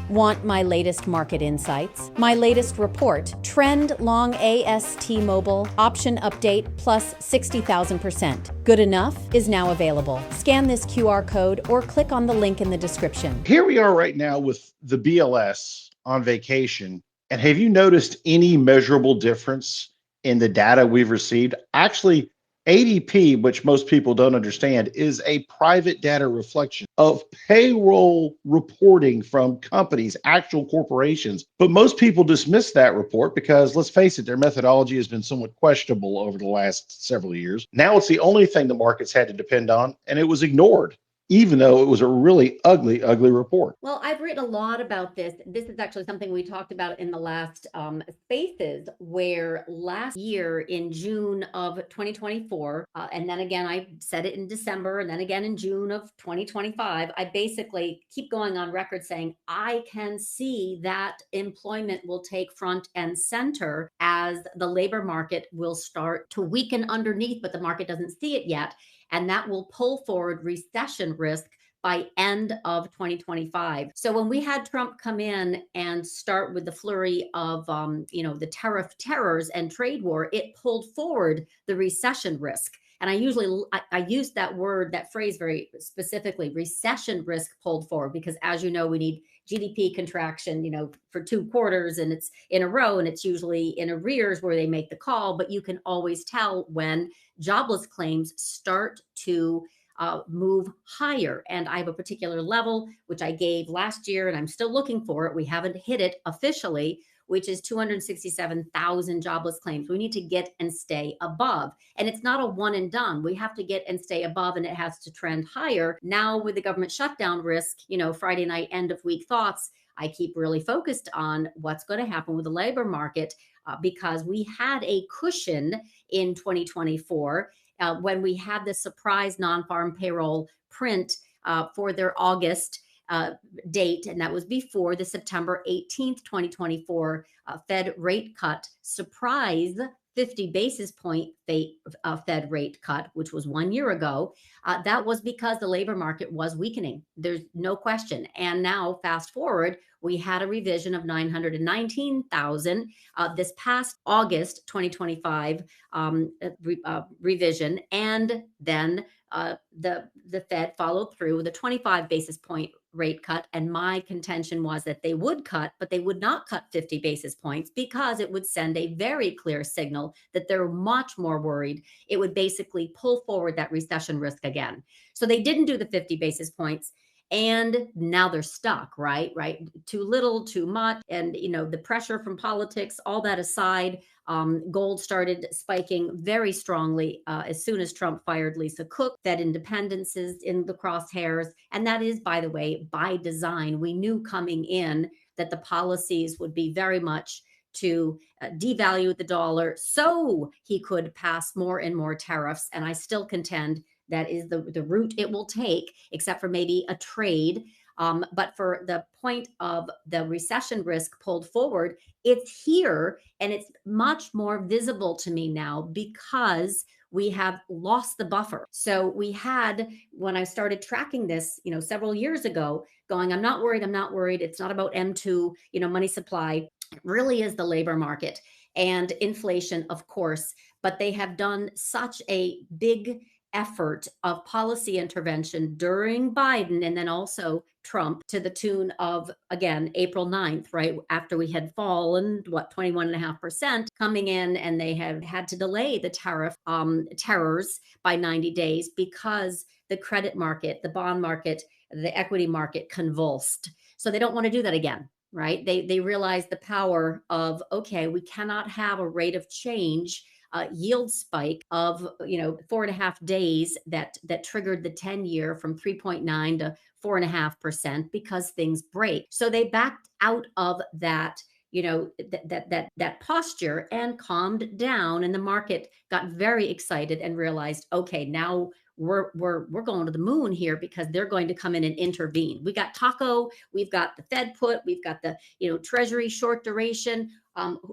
Want my latest market insights? My latest report, Trend Long AST Mobile Option Update plus 60,000%. Good enough is now available. Scan this QR code or click on the link in the description. Here we are right now with the BLS on vacation. And have you noticed any measurable difference in the data we've received? Actually, ADP, which most people don't understand, is a private data reflection of payroll reporting from companies, actual corporations. But most people dismiss that report because, let's face it, their methodology has been somewhat questionable over the last several years. Now it's the only thing the markets had to depend on, and it was ignored, even though it was a really ugly report. Well, I've written a lot about this. This is actually something we talked about in the last spaces, where last year in June of 2024, and then again, I said it in December, and then again in June of 2025, I basically keep going on record saying, I can see that employment will take front and center as the labor market will start to weaken underneath, but the market doesn't see it yet. And that will pull forward recession risk by end of 2025. So when we had Trump come in and start with the flurry of, the tariff terrors and trade war, it pulled forward the recession risk. And I use that word, that phrase very specifically, recession risk pulled forward, because as you know, we need GDP contraction, for 2 quarters, and it's in a row, and it's usually in arrears where they make the call, but you can always tell when jobless claims start to move higher. And I have a particular level, which I gave last year, and I'm still looking for it. We haven't hit it officially, which is 267,000 jobless claims. We need to get and stay above. And it's not a one and done. We have to get and stay above, and it has to trend higher. Now with the government shutdown risk, Friday night end of week thoughts, I keep really focused on what's going to happen with the labor market because we had a cushion in 2024 when we had the surprise non-farm payroll print for their August date, and that was before the September 18th, 2024 Fed rate cut, surprise 50 basis point Fed rate cut, which was 1 year ago. That was because the labor market was weakening. There's no question. And now fast forward, we had a revision of 919,000 this past August 2025 revision. And then the Fed followed through with a 25 basis point rate cut. And my contention was that they would cut, but they would not cut 50 basis points because it would send a very clear signal that they're much more worried. It would basically pull forward that recession risk again. So they didn't do the 50 basis points. And now they're stuck, right? Too little, too much. And, the pressure from politics, all that aside, gold started spiking very strongly as soon as Trump fired Lisa Cook. Fed independence is in the crosshairs. And that is, by the way, by design. We knew coming in that the policies would be very much to devalue the dollar so he could pass more and more tariffs. And I still contend that is the route it will take, except for maybe a trade. But for the point of the recession risk pulled forward, it's here, and it's much more visible to me now because we have lost the buffer. So we had, when I started tracking this, several years ago, going, I'm not worried. It's not about M2, money supply. It really is the labor market and inflation, of course, but they have done such a big effort of policy intervention during Biden and then also Trump to the tune of, again, April 9th, right? After we had fallen, 21.5% coming in, and they have had to delay the tariff terrors by 90 days because the credit market, the bond market, the equity market convulsed. So they don't want to do that again. Right? They realize the power of, okay, we cannot have a rate of change yield spike of 4.5 days that triggered the 10-year from 3.9 to 4.5% because things break. So they backed out of that, that posture and calmed down, and the market got very excited and realized, okay, now we're going to the moon here because they're going to come in and intervene. We got Taco, we've got the Fed put, we've got the Treasury short duration.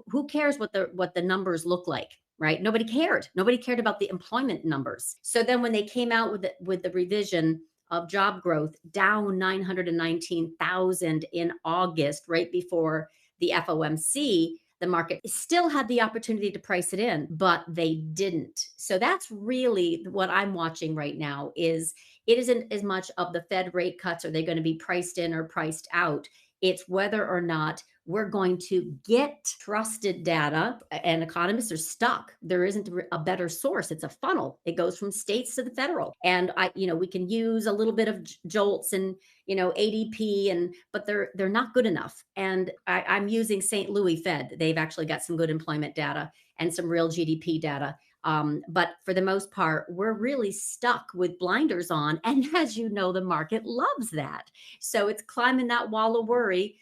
Who cares what the numbers look like? Right? Nobody cared. Nobody cared about the employment numbers. So then when they came out with the revision of job growth, down 919,000 in August, right before the FOMC, the market still had the opportunity to price it in, but they didn't. So that's really what I'm watching right now. Is it isn't as much of the Fed rate cuts, are they going to be priced in or priced out? It's whether or not we're going to get trusted data, and economists are stuck. There isn't a better source. It's a funnel. It goes from states to the federal. And we can use a little bit of jolts and, ADP, but they're not good enough. And I'm using St. Louis Fed. They've actually got some good employment data and some real GDP data. But for the most part, we're really stuck with blinders on. And as you know, the market loves that. So it's climbing that wall of worry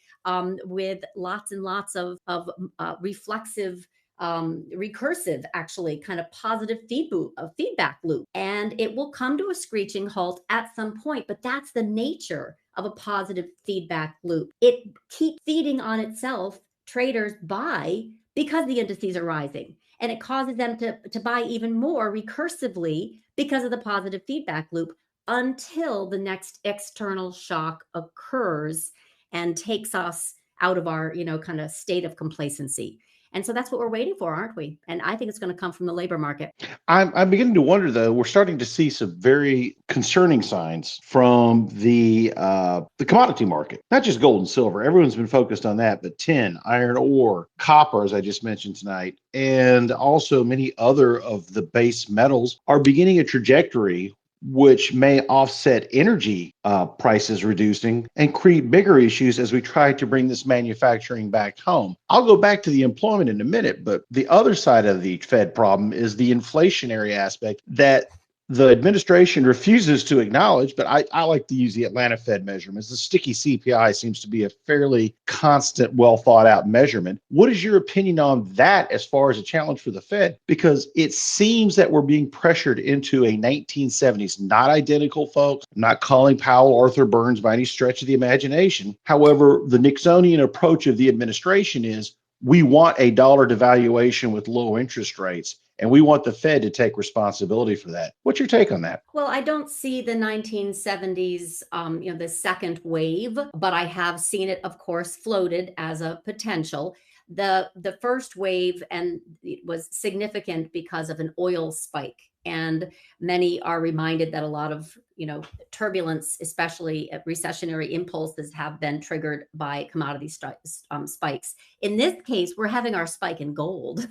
with lots and lots of reflexive, recursive, actually, kind of positive feedback loop. And it will come to a screeching halt at some point, but that's the nature of a positive feedback loop. It keeps feeding on itself. Traders buy because the indices are rising, and it causes them to buy even more recursively because of the positive feedback loop until the next external shock occurs and takes us out of our, kind of state of complacency. And so that's what we're waiting for, aren't we? And I think it's going to come from the labor market. I'm beginning to wonder, though. We're starting to see some very concerning signs from the commodity market, not just gold and silver. Everyone's been focused on that, but tin, iron ore, copper, as I just mentioned tonight, and also many other of the base metals are beginning a trajectory which may offset energy prices reducing and create bigger issues as we try to bring this manufacturing back home. I'll go back to the employment in a minute, but the other side of the Fed problem is the inflationary aspect that the administration refuses to acknowledge, but I like to use the Atlanta Fed measurements. The sticky CPI seems to be a fairly constant, well thought out measurement. What is your opinion on that as far as a challenge for the Fed? Because it seems that we're being pressured into a 1970s, not identical, folks. I'm not calling Powell Arthur Burns by any stretch of the imagination. However, the Nixonian approach of the administration is we want a dollar devaluation with low interest rates, and we want the Fed to take responsibility for that. What's your take on that? Well, I don't see the 1970s, the second wave, but I have seen it, of course, floated as a potential. The first wave, and it was significant because of an oil spike. And many are reminded that a lot of, turbulence, especially recessionary impulses, have been triggered by commodity spikes. In this case, we're having our spike in gold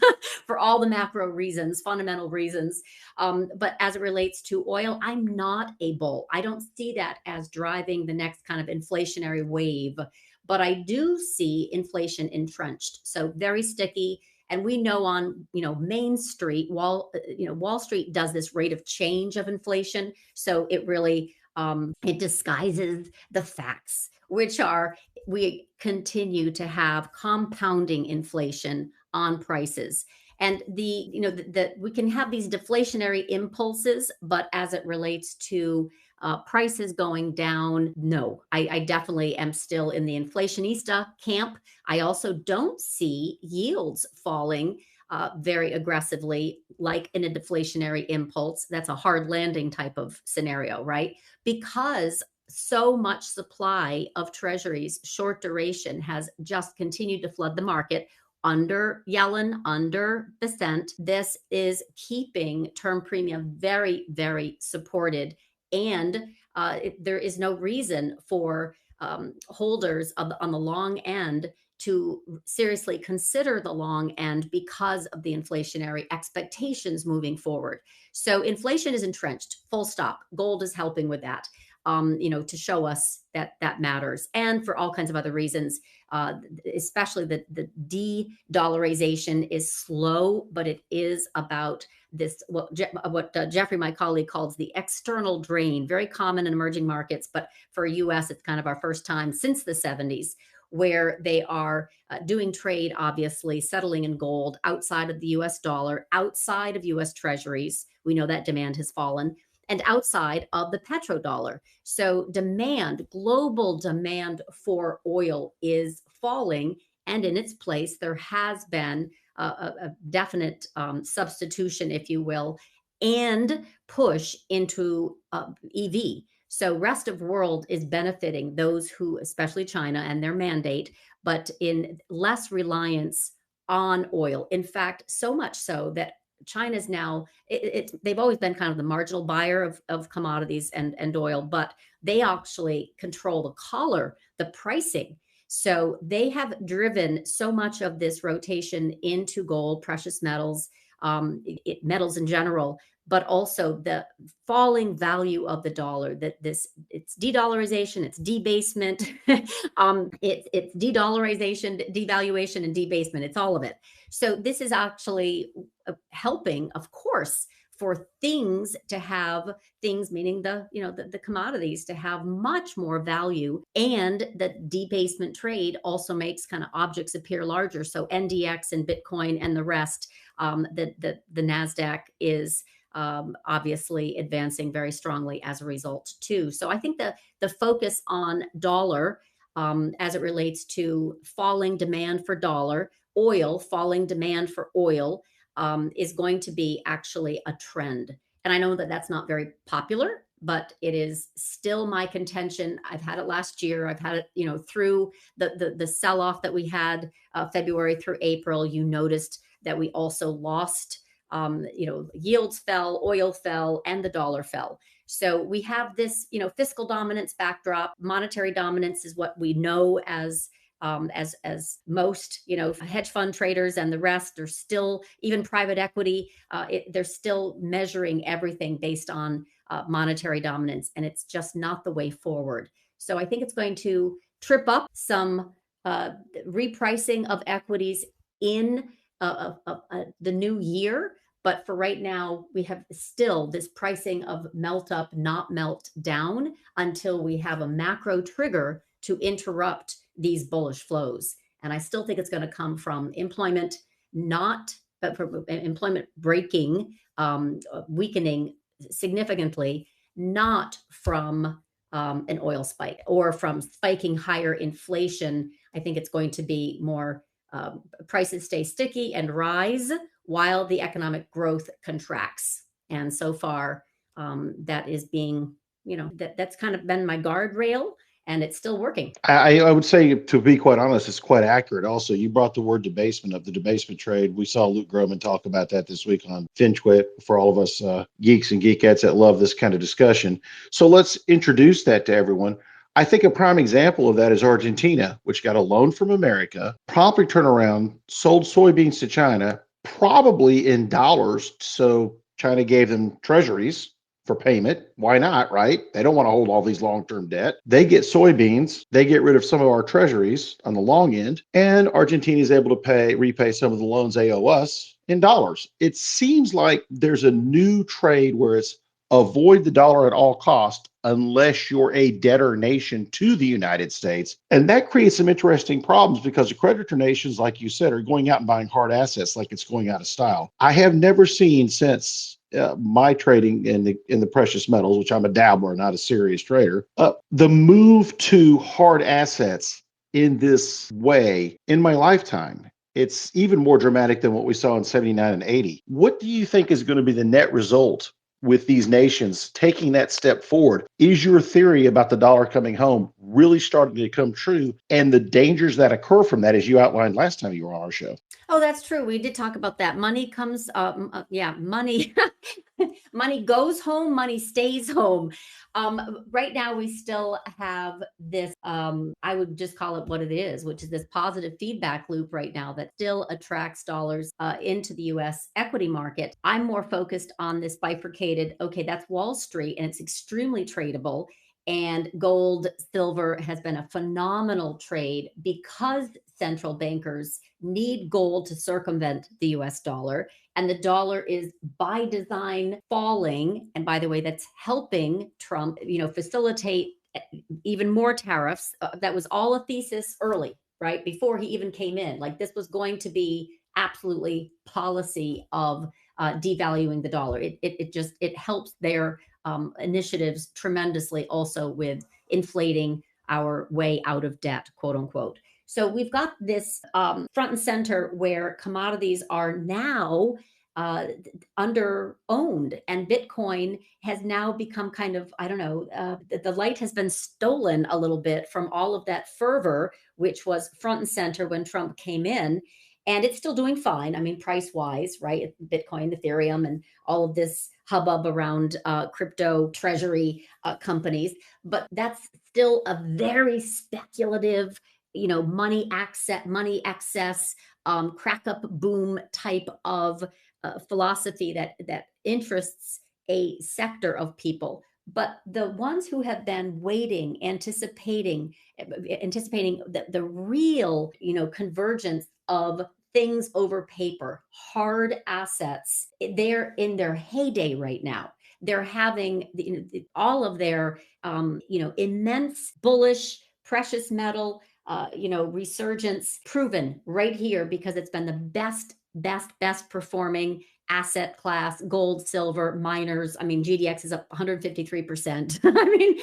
for all the macro reasons, fundamental reasons. But as it relates to oil, I'm not a bull. I don't see that as driving the next kind of inflationary wave. But I do see inflation entrenched, so very sticky. And we know on, Main Street, Wall Street does this rate of change of inflation. So it really, it disguises the facts, which are we continue to have compounding inflation on prices. And we can have these deflationary impulses, but as it relates to prices going down, no, I definitely am still in the inflationista camp. I also don't see yields falling very aggressively, like in a deflationary impulse. That's a hard landing type of scenario, right? Because so much supply of treasuries, short duration, has just continued to flood the market under Yellen, under Bessent. This is keeping term premium very, very supported. And there is no reason for holders on the long end to seriously consider the long end because of the inflationary expectations moving forward. So inflation is entrenched, full stop. Gold is helping with that, to show us that matters. And for all kinds of other reasons, especially the de-dollarization is slow, but it is about this, what Jeffrey, my colleague, calls the external drain, very common in emerging markets, but for US, it's kind of our first time since the 70s, where they are doing trade, obviously, settling in gold outside of the US dollar, outside of US treasuries. We know that demand has fallen, and outside of the petrodollar. So global demand for oil is falling, and in its place, there has been a definite substitution, if you will, and push into EV. So rest of world is benefiting those who, especially China and their mandate, but in less reliance on oil. In fact, so much so that China's now, they've always been kind of the marginal buyer of commodities and oil, but they actually control the collar, the pricing. So they have driven so much of this rotation into gold, precious metals, metals in general, but also the falling value of the dollar. That it's de-dollarization, it's debasement, it's de-dollarization, devaluation, and debasement. It's all of it. So this is actually helping, of course, for things to have things, meaning the commodities, to have much more value. And the debasement trade also makes kind of objects appear larger. So NDX and Bitcoin and the rest, the NASDAQ is obviously advancing very strongly as a result too. So I think the focus on dollar as it relates to falling demand for dollar, oil, falling demand for oil, is going to be actually a trend. And I know that that's not very popular, but it is still my contention. I've had it last year. I've had it, through the sell-off that we had February through April. You noticed that we also lost, yields fell, oil fell, and the dollar fell. So we have this, fiscal dominance backdrop. Monetary dominance is what we know as most, hedge fund traders and the rest are still, even private equity, they're still measuring everything based on monetary dominance, and it's just not the way forward. So I think it's going to trip up some repricing of equities in the new year. But for right now, we have still this pricing of melt up, not melt down, until we have a macro trigger to interrupt these bullish flows. And I still think it's going to come from employment, but from employment breaking, weakening significantly, not from an oil spike or from spiking higher inflation. I think it's going to be more prices stay sticky and rise while the economic growth contracts. And so far, that is being, that's kind of been my guardrail, and it's still working. I would say, to be quite honest, it's quite accurate. Also, you brought the word debasement up, the debasement trade. We saw Luke Groman talk about that this week on FinTwit for all of us geeks and geekettes that love this kind of discussion. So let's introduce that to everyone. I think a prime example of that is Argentina, which got a loan from America, promptly turned around, sold soybeans to China, probably in dollars. So China gave them treasuries for payment. Why not, right? They don't want to hold all these long-term debt. They get soybeans. They get rid of some of our treasuries on the long end, and Argentina is able to repay some of the loans they owe us in dollars. It seems like there's a new trade where it's avoid the dollar at all costs unless you're a debtor nation to the United States. And that creates some interesting problems because the creditor nations, like you said, are going out and buying hard assets like it's going out of style. I have never seen since my trading in the precious metals, which I'm a dabbler, not a serious trader, the move to hard assets in this way in my lifetime. It's even more dramatic than what we saw in 79 and 80. What do you think is going to be the net result with these nations taking that step forward? Is your theory about the dollar coming home really starting to come true, and the dangers that occur from that, as you outlined last time you were on our show? Oh, that's true. We did talk about that. Money comes, money, money goes home, money stays home. Right now, we still have this, I would just call it what it is, which is this positive feedback loop right now that still attracts dollars into the US equity market. I'm more focused on this bifurcated, okay, that's Wall Street, and it's extremely tradable. And gold, silver has been a phenomenal trade because central bankers need gold to circumvent the US dollar. And the dollar is by design falling. And by the way, that's helping Trump, facilitate even more tariffs. That was all a thesis early, right? Before he even came in. Like, this was going to be absolutely policy of devaluing the dollar. It helps their initiatives tremendously, also with inflating our way out of debt, quote unquote. So we've got this front and center where commodities are now under owned, and Bitcoin has now become kind of, I don't know, the light has been stolen a little bit from all of that fervor, which was front and center when Trump came in. And it's still doing fine. I mean, price wise, right? Bitcoin, Ethereum, and all of this hubbub around crypto treasury companies. But that's still a very speculative, money excess, crack up boom type of philosophy that interests a sector of people. But the ones who have been waiting, anticipating the real, convergence of things over paper, hard assets, they're in their heyday right now. They're having all of their, immense bullish precious metal, resurgence proven right here because it's been the best performing asset class. Gold, silver, miners. I mean, GDX is up 153%. I mean,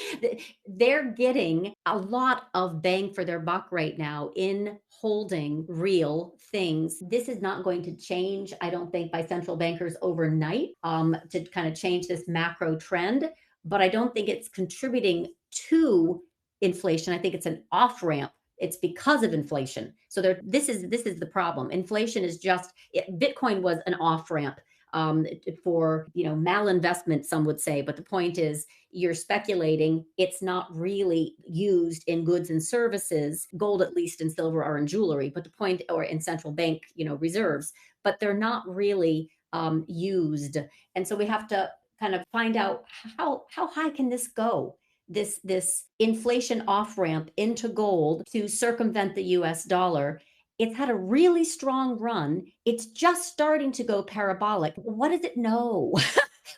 they're getting a lot of bang for their buck right now in holding real things. This is not going to change, I don't think, by central bankers overnight to kind of change this macro trend. But I don't think it's contributing to inflation. I think it's an off ramp. It's because of inflation. So this is the problem. Inflation is Bitcoin was an off ramp for malinvestment, some would say. But the point is, you're speculating. It's not really used in goods and services. Gold, at least, and silver are in jewelry. But the point, or in central bank, reserves. But they're not really used. And so we have to kind of find out how high can this go? This inflation off ramp into gold to circumvent the US dollar. It's had a really strong run. It's just starting to go parabolic. What does it know?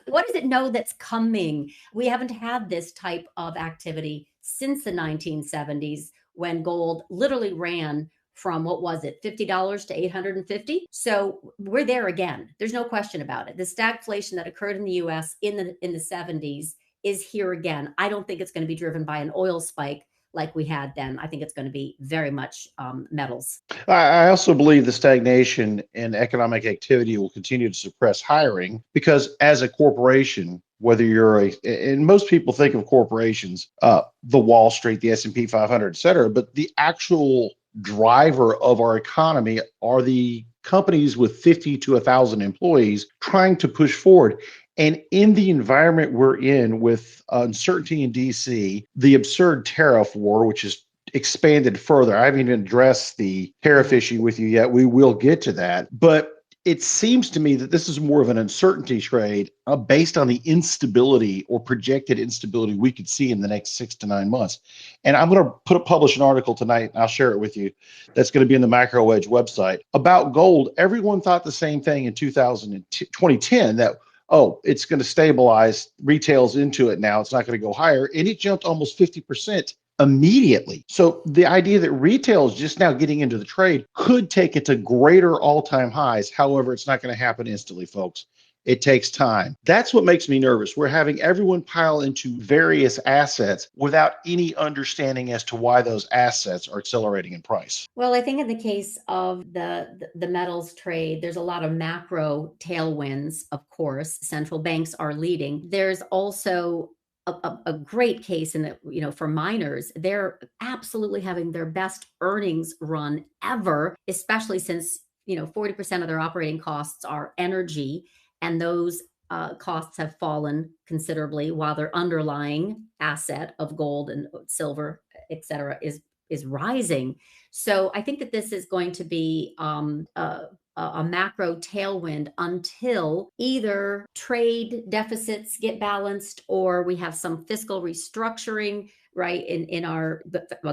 What does it know that's coming? We haven't had this type of activity since the 1970s, when gold literally ran from, what was it, $50 to 850. So we're there again. There's no question about it. The stagflation that occurred in the US in the 70s is here again. I don't think it's going to be driven by an oil spike like we had then. I think it's going to be very much metals. I also believe the stagnation in economic activity will continue to suppress hiring because, as a corporation, whether you're and most people think of corporations, the Wall Street, the S&P 500, et cetera, but the actual driver of our economy are the companies with 50 to 1,000 employees trying to push forward. And in the environment we're in, with uncertainty in DC, the absurd tariff war, which is expanded further. I haven't even addressed the tariff issue with you yet. We will get to that. But it seems to me that this is more of an uncertainty trade based on the instability or projected instability we could see in the next 6 to 9 months. And I'm going to publish an article tonight, and I'll share it with you. That's going to be in the MacroEdge website about gold. Everyone thought the same thing in 2010, that, oh, it's going to stabilize, retail's into it now, it's not going to go higher. And it jumped almost 50% immediately. So the idea that retail is just now getting into the trade could take it to greater all-time highs. However, it's not going to happen instantly, folks. It takes time. That's what makes me nervous. We're having everyone pile into various assets without any understanding as to why those assets are accelerating in price. Well, I think in the case of the metals trade, there's a lot of macro tailwinds, of course. Central banks are leading. There's also a great case in that, for miners, they're absolutely having their best earnings run ever, especially since, 40% of their operating costs are energy. And those costs have fallen considerably, while their underlying asset of gold and silver, et cetera, is rising. So I think that this is going to be a macro tailwind until either trade deficits get balanced, or we have some fiscal restructuring, right, in our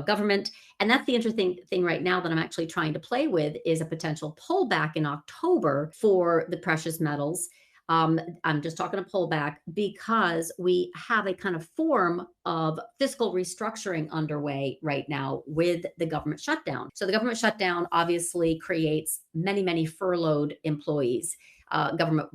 government. And that's the interesting thing right now that I'm actually trying to play with, is a potential pullback in October for the precious metals. I'm just talking a pullback because we have a kind of form of fiscal restructuring underway right now with the government shutdown. So the government shutdown obviously creates many furloughed employees, government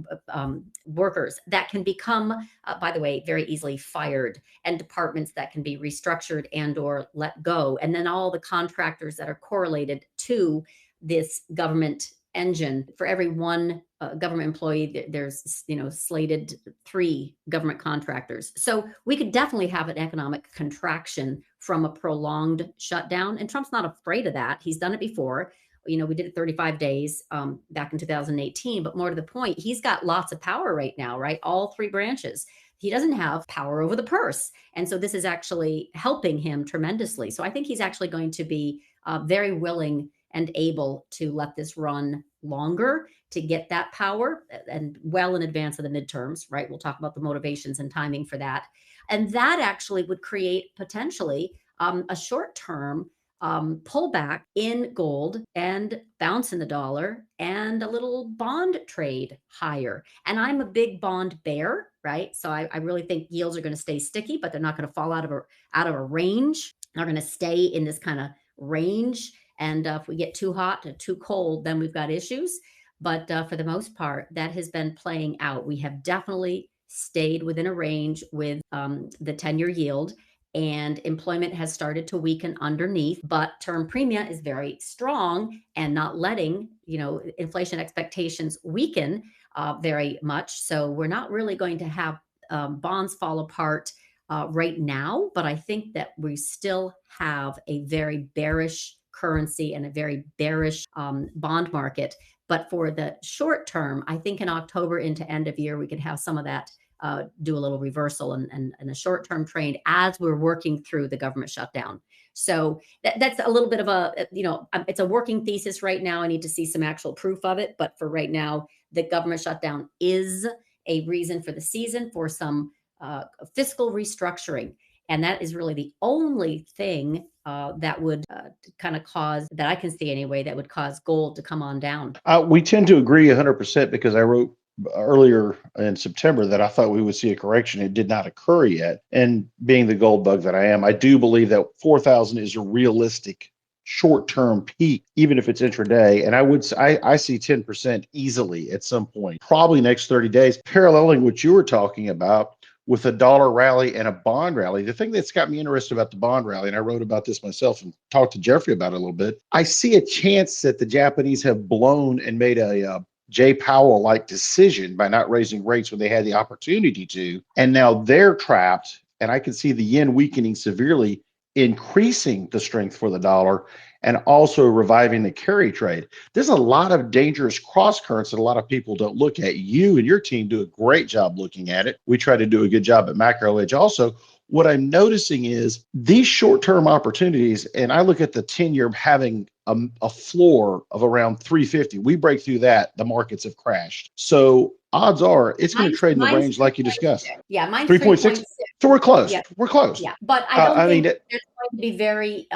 workers that can become, by the way, very easily fired, and departments that can be restructured and or let go. And then all the contractors that are correlated to this government engine. For every one government employee. There's, slated 3 government contractors. So we could definitely have an economic contraction from a prolonged shutdown. And Trump's not afraid of that. He's done it before. We did it 35 days back in 2018. But more to the point, he's got lots of power right now, right? All 3 branches. He doesn't have power over the purse. And so this is actually helping him tremendously. So I think he's actually going to be very willing and able to let this run longer to get that power, and well in advance of the midterms, right? We'll talk about the motivations and timing for that. And that actually would create potentially a short-term pullback in gold and bounce in the dollar and a little bond trade higher. And I'm a big bond bear, right? So I really think yields are going to stay sticky, but they're not going to fall out of a range. They're going to stay in this kind of range. And if we get too hot or too cold, then we've got issues. But for the most part, that has been playing out. We have definitely stayed within a range with the 10-year yield, and employment has started to weaken underneath, but term premia is very strong and not letting, inflation expectations weaken very much. So we're not really going to have bonds fall apart right now, but I think that we still have a very bearish currency and a very bearish bond market. But for the short term, I think in October into end of year, we could have some of that do a little reversal and a short-term trade as we're working through the government shutdown. So that's a little bit of it's a working thesis right now. I need to see some actual proof of it. But for right now, the government shutdown is a reason for the season for some fiscal restructuring. And that is really the only thing that would kind of cause, that I can see anyway, that would cause gold to come on down. We tend to agree 100% because I wrote earlier in September that I thought we would see a correction. It did not occur yet. And being the gold bug that I am, I do believe that 4,000 is a realistic short-term peak, even if it's intraday. And I see 10% easily at some point, probably next 30 days, paralleling what you were talking about with a dollar rally and a bond rally. The thing that's got me interested about the bond rally, and I wrote about this myself and talked to Jeffrey about it a little bit, I see a chance that the Japanese have blown and made a Jay Powell-like decision by not raising rates when they had the opportunity to. And now they're trapped, and I can see the yen weakening severely, increasing the strength for the dollar and also reviving the carry trade. There's a lot of dangerous cross currents that a lot of people don't look at. You and your team do a great job looking at it. We try to do a good job at MacroEdge also. What I'm noticing is these short-term opportunities, and I look at the 10-year having a floor of around 350. We break through that, the markets have crashed. So odds are it's going to trade in the range like you discussed. Yeah, mine's 3.6. So we're close. Yeah. We're close. Yeah, but I don't think it's going to be very,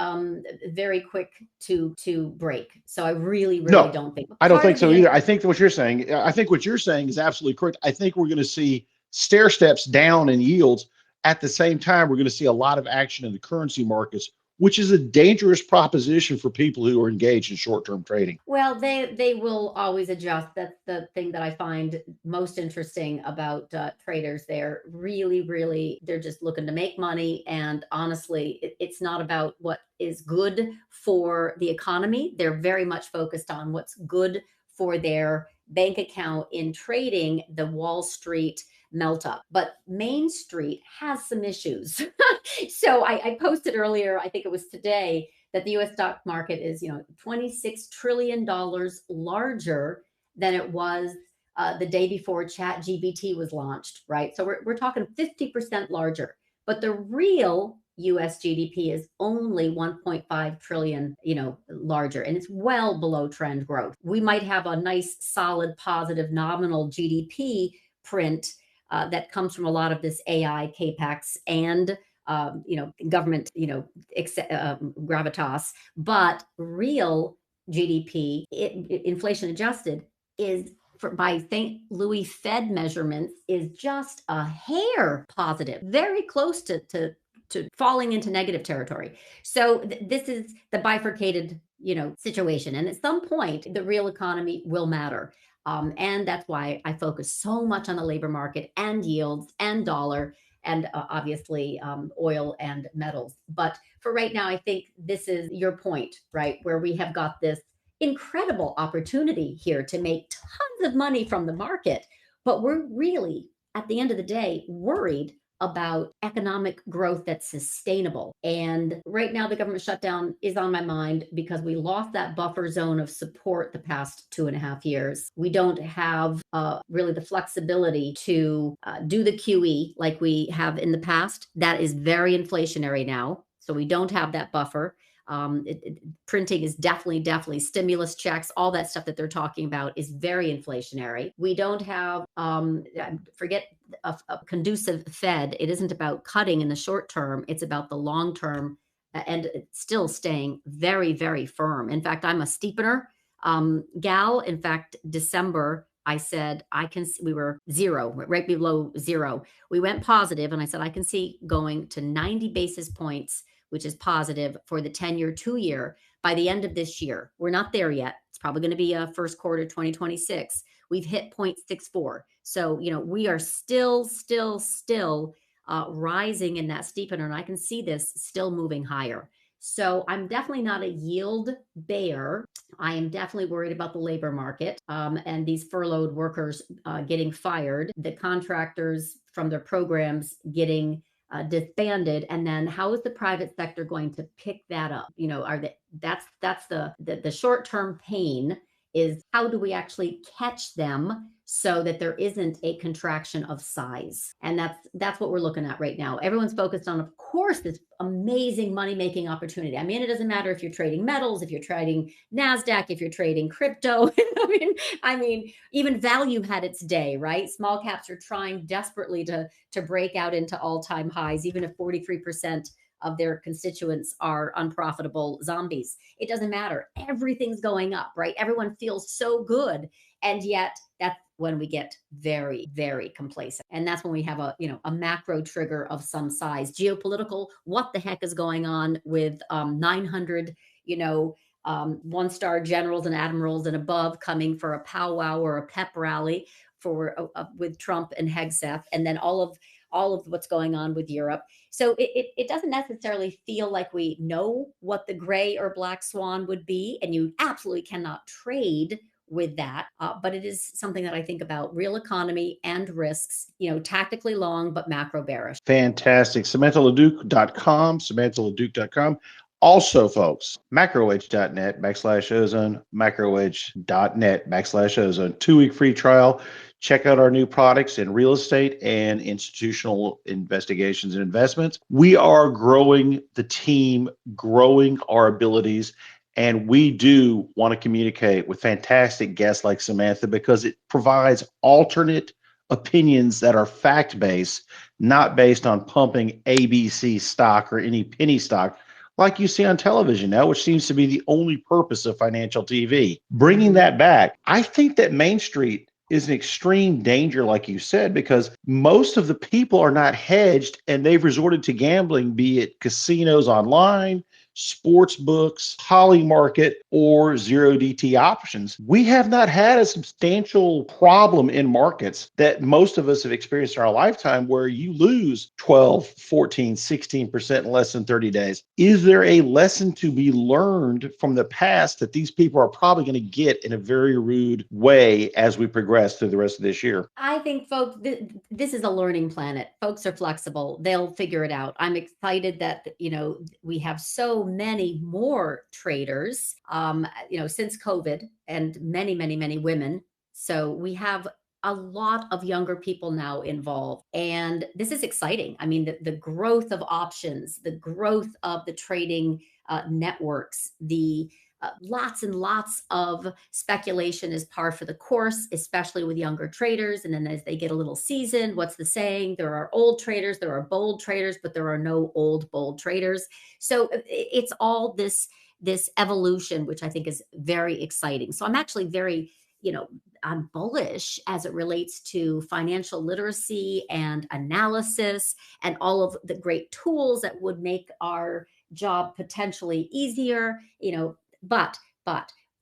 very quick to break. So I really don't think. I don't think so either. I think what you're saying is absolutely correct. I think we're going to see stair steps down in yields. At the same time, we're going to see a lot of action in the currency markets, which is a dangerous proposition for people who are engaged in short-term trading. Well, they will always adjust. That's the thing that I find most interesting about traders. They're really, they're just looking to make money. And honestly, it's not about what is good for the economy. They're very much focused on what's good for their bank account in trading the Wall Street melt up. But Main Street has some issues. So I posted earlier, I think it was today, that the US stock market is, $26 trillion larger than it was the day before ChatGPT was launched, right? So we're talking 50% larger. But the real US GDP is only 1.5 trillion, larger, and it's well below trend growth. We might have a nice, solid, positive nominal GDP print that comes from a lot of this AI, CapEx, and government, gravitas, but real GDP, inflation adjusted, is by St. Louis Fed measurements, is just a hair positive, very close to falling into negative territory. So this is the bifurcated, situation. And at some point, the real economy will matter. And that's why I focus so much on the labor market and yields and dollar and obviously oil and metals. But for right now, I think this is your point, right? Where we have got this incredible opportunity here to make tons of money from the market. But we're really, at the end of the day, worried about economic growth that's sustainable. And right now, the government shutdown is on my mind because we lost that buffer zone of support the past 2.5 years. We don't have really the flexibility to do the QE like we have in the past. That is very inflationary now. So we don't have that buffer. Printing is definitely stimulus checks, all that stuff that they're talking about is very inflationary. We don't have, forget a conducive Fed. It isn't about cutting in the short term, it's about the long term, and still staying very firm. In fact, I'm a steepener gal. In fact, December, I said, we were zero, right below zero. We went positive, and I said, I can see going to 90 basis points, which is positive for the 10-year, 2-year by the end of this year. We're not there yet. It's probably going to be a first quarter 2026. We've hit 0.64. So, we are still rising in that steepener, and I can see this still moving higher. So I'm definitely not a yield bear. I am definitely worried about the labor market and these furloughed workers getting fired, the contractors from their programs getting disbanded, and then how is the private sector going to pick that up? That's the short-term pain, is how do we actually catch them so that there isn't a contraction of size? And that's what we're looking at right now. Everyone's focused on, of course, this amazing money-making opportunity. I mean, it doesn't matter if you're trading metals, if you're trading NASDAQ, if you're trading crypto. I mean, even value had its day, right? Small caps are trying desperately to break out into all-time highs, even if 43% of their constituents are unprofitable zombies. It doesn't matter. Everything's going up, right? Everyone feels so good. And yet that's when we get very complacent. And that's when we have a macro trigger of some size. Geopolitical, what the heck is going on with 900, one-star generals and admirals and above coming for a powwow or a pep rally with Trump and Hegseth, and then all of what's going on with Europe. So it doesn't necessarily feel like we know what the gray or black swan would be, and you absolutely cannot trade with that. But it is something that I think about: real economy and risks, tactically long, but macro bearish. Fantastic. SamanthaLaDuc.com, SamanthaLaDuc.com. Also, folks, MacroEdge.net/ozone, MacroEdge.net/ozone. 2-week free trial. Check out our new products in real estate and institutional investigations and investments. We are growing the team, growing our abilities, and we do want to communicate with fantastic guests like Samantha because it provides alternate opinions that are fact-based, not based on pumping ABC stock or any penny stock like you see on television now, which seems to be the only purpose of financial TV. Bringing that back, I think that Main Street is an extreme danger, like you said, because most of the people are not hedged and they've resorted to gambling, be it casinos online, sports books, Holly market, or zero DT options. We have not had a substantial problem in markets that most of us have experienced in our lifetime where you lose 12, 14, 16% in less than 30 days. Is there a lesson to be learned from the past that these people are probably going to get in a very rude way as we progress through the rest of this year? I think, folks, this is a learning planet. Folks are flexible. They'll figure it out. I'm excited that, we have so many more traders, since COVID, and many women. So we have a lot of younger people now involved. And this is exciting. I mean, the growth of options, the growth of the trading networks, the lots and lots of speculation is par for the course, especially with younger traders. And then as they get a little seasoned, what's the saying? There are old traders, there are bold traders, but there are no old, bold traders. So it's all this evolution, which I think is very exciting. So I'm actually very, I'm bullish as it relates to financial literacy and analysis and all of the great tools that would make our job potentially easier, but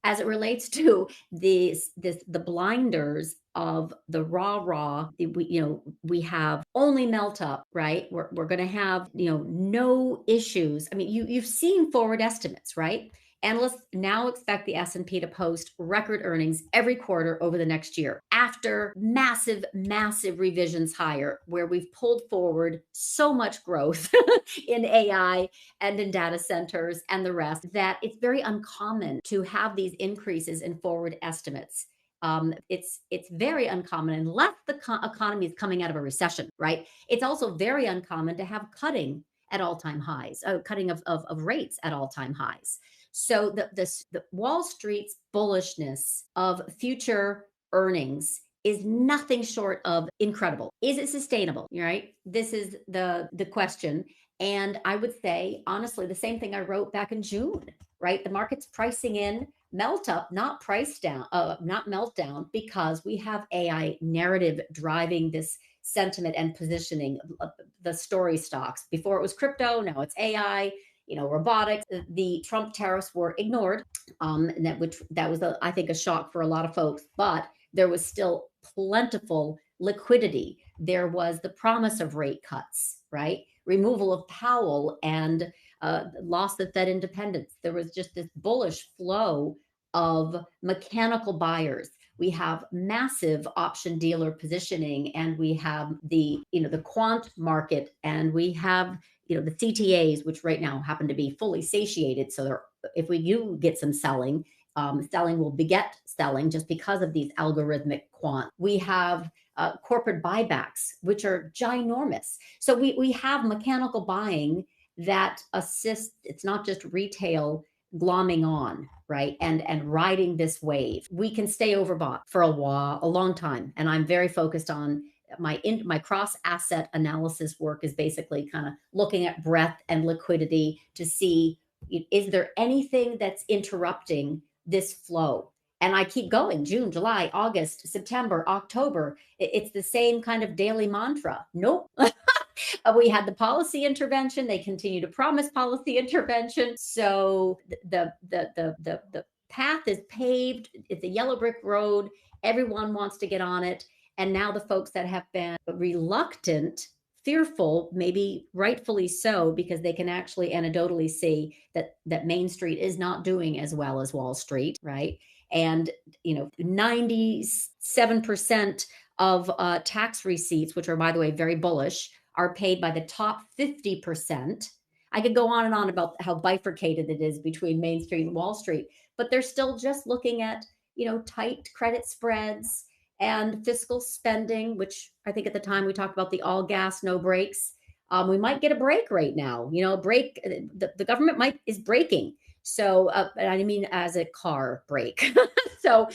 as it relates to the blinders of the raw, we have only melt up, right? We're going to have, no issues. I mean, you've seen forward estimates, right? Analysts now expect the S&P to post record earnings every quarter over the next year after massive, massive revisions higher, where we've pulled forward so much growth in AI and in data centers and the rest, that it's very uncommon to have these increases in forward estimates. It's very uncommon unless the economy is coming out of a recession, right? It's also very uncommon to have cutting at all-time highs, cutting of rates at all-time highs. So the Wall Street's bullishness of future earnings is nothing short of incredible. Is it sustainable? Right? This is the question. And I would say, honestly, the same thing I wrote back in June, right? The market's pricing in melt up, not price down, not meltdown, because we have AI narrative driving this sentiment and positioning the story stocks. Before it was crypto, now it's AI, robotics. The Trump tariffs were ignored, and that was I think a shock for a lot of folks. But there was still plentiful liquidity. There was the promise of rate cuts, right? Removal of Powell and loss of Fed independence. There was just this bullish flow of mechanical buyers. We have massive option dealer positioning, and we have the quant market, and we have the CTAs, which right now happen to be fully satiated. So if we do get some selling, selling will beget selling just because of these algorithmic quant. We have corporate buybacks, which are ginormous. So we have mechanical buying that assists. It's not just retail glomming on, right? And riding this wave. We can stay overbought for a long time. And I'm very focused on my cross asset analysis work is basically kind of looking at breadth and liquidity to see, is there anything that's interrupting this flow? And I keep going: June, July, August, September, October. It's the same kind of daily mantra. Nope. We had the policy intervention. They continue to promise policy intervention. So the path is paved. It's a yellow brick road. Everyone wants to get on it. And now the folks that have been reluctant, fearful, maybe rightfully so, because they can actually anecdotally see that Main Street is not doing as well as Wall Street, right? And 97% of tax receipts, which are, by the way, very bullish, are paid by the top 50%. I could go on and on about how bifurcated it is between Main Street and Wall Street, but they're still just looking at tight credit spreads and fiscal spending, which I think at the time we talked about the all gas, no brakes. We might get a break right now. Break. The government is breaking. So, I mean, as a car brake. So,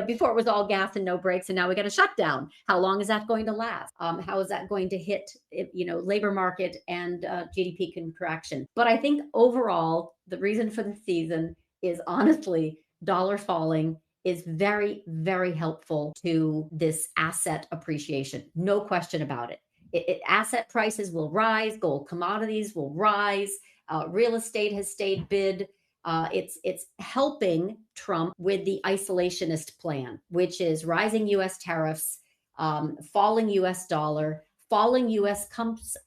before it was all gas and no brakes, and now we got a shutdown. How long is that going to last? How is that going to hit, labor market and GDP contraction? But I think overall, the reason for the season is honestly dollar falling is very, very helpful to this asset appreciation. No question about it. Asset prices will rise, gold commodities will rise, real estate has stayed bid. It's helping Trump with the isolationist plan, which is rising U.S. tariffs, falling U.S. dollar, falling U.S.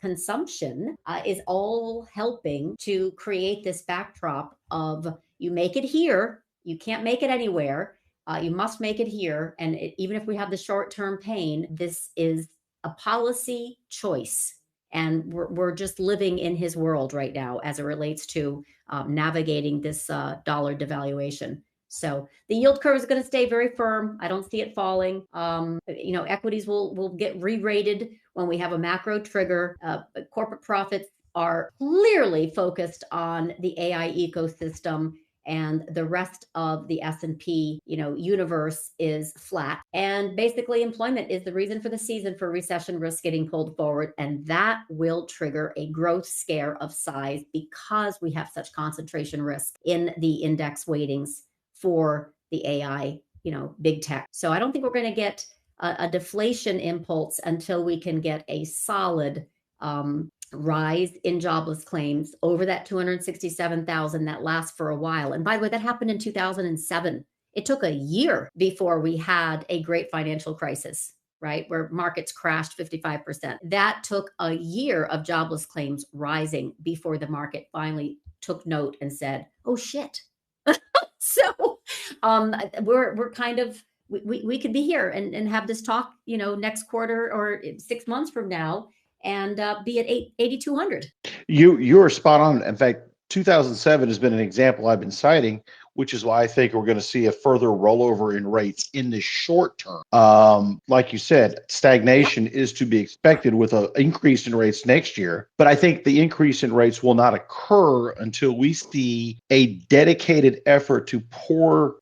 consumption is all helping to create this backdrop of you make it here, you can't make it anywhere. You must make it here. And even if we have the short-term pain, this is a policy choice. And we're just living in his world right now as it relates to navigating this dollar devaluation. So the yield curve is going to stay very firm. I don't see it falling. Equities will get re-rated when we have a macro trigger. Corporate profits are clearly focused on the AI ecosystem, and the rest of the S&P, universe is flat. And basically employment is the reason for the season for recession risk getting pulled forward. And that will trigger a growth scare of size because we have such concentration risk in the index weightings for the AI, big tech. So I don't think we're going to get a deflation impulse until we can get a solid, rise in jobless claims over that 267,000 that lasts for a while. And by the way, that happened in 2007. It took a year before we had a great financial crisis, right? Where markets crashed 55%. That took a year of jobless claims rising before the market finally took note and said, oh shit, So we're kind of, we could be here and have this talk, next quarter or 6 months from now, and be at 8,200. You're spot on. In fact, 2007 has been an example I've been citing, which is why I think we're going to see a further rollover in rates in the short term. Like you said, stagnation is to be expected with an increase in rates next year. But I think the increase in rates will not occur until we see a dedicated effort to pour